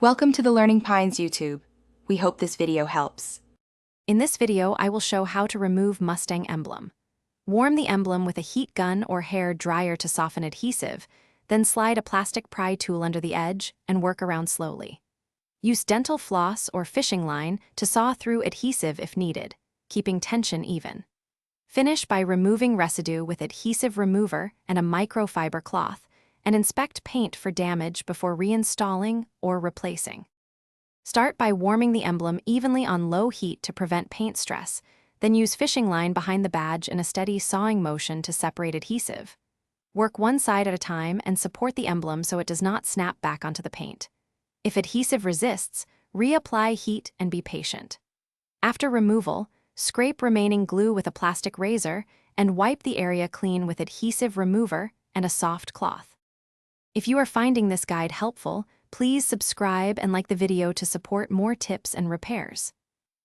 Welcome to the Learning Pines YouTube. We hope this video helps. In this video, I will show how to remove Mustang Emblem. Warm the emblem with a heat gun or hair dryer to soften adhesive, then slide a plastic pry tool under the edge and work around slowly. Use dental floss or fishing line to saw through adhesive if needed, keeping tension even. Finish by removing residue with adhesive remover and a microfiber cloth, and inspect paint for damage before reinstalling or replacing. Start by warming the emblem evenly on low heat to prevent paint stress, then use fishing line behind the badge in a steady sawing motion to separate adhesive. Work one side at a time and support the emblem so it does not snap back onto the paint. If adhesive resists, reapply heat and be patient. After removal, scrape remaining glue with a plastic razor and wipe the area clean with adhesive remover and a soft cloth. If you are finding this guide helpful, please subscribe and like the video to support more tips and repairs.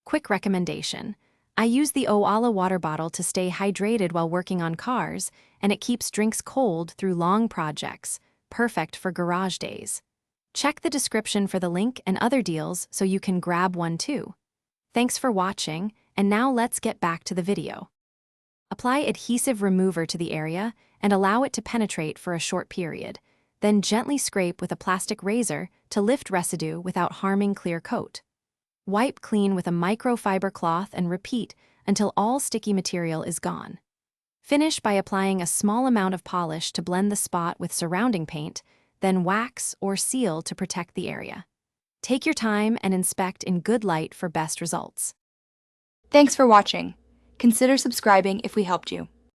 Quick recommendation: I use the Owala water bottle to stay hydrated while working on cars, and it keeps drinks cold through long projects, perfect for garage days. Check the description for the link and other deals so you can grab one too. Thanks for watching, and now let's get back to the video. Apply adhesive remover to the area and allow it to penetrate for a short period. Then gently scrape with a plastic razor to lift residue without harming clear coat. Wipe clean with a microfiber cloth and repeat until all sticky material is gone. Finish by applying a small amount of polish to blend the spot with surrounding paint, then wax or seal to protect the area. Take your time and inspect in good light for best results. Thanks for watching. Consider subscribing if we helped you.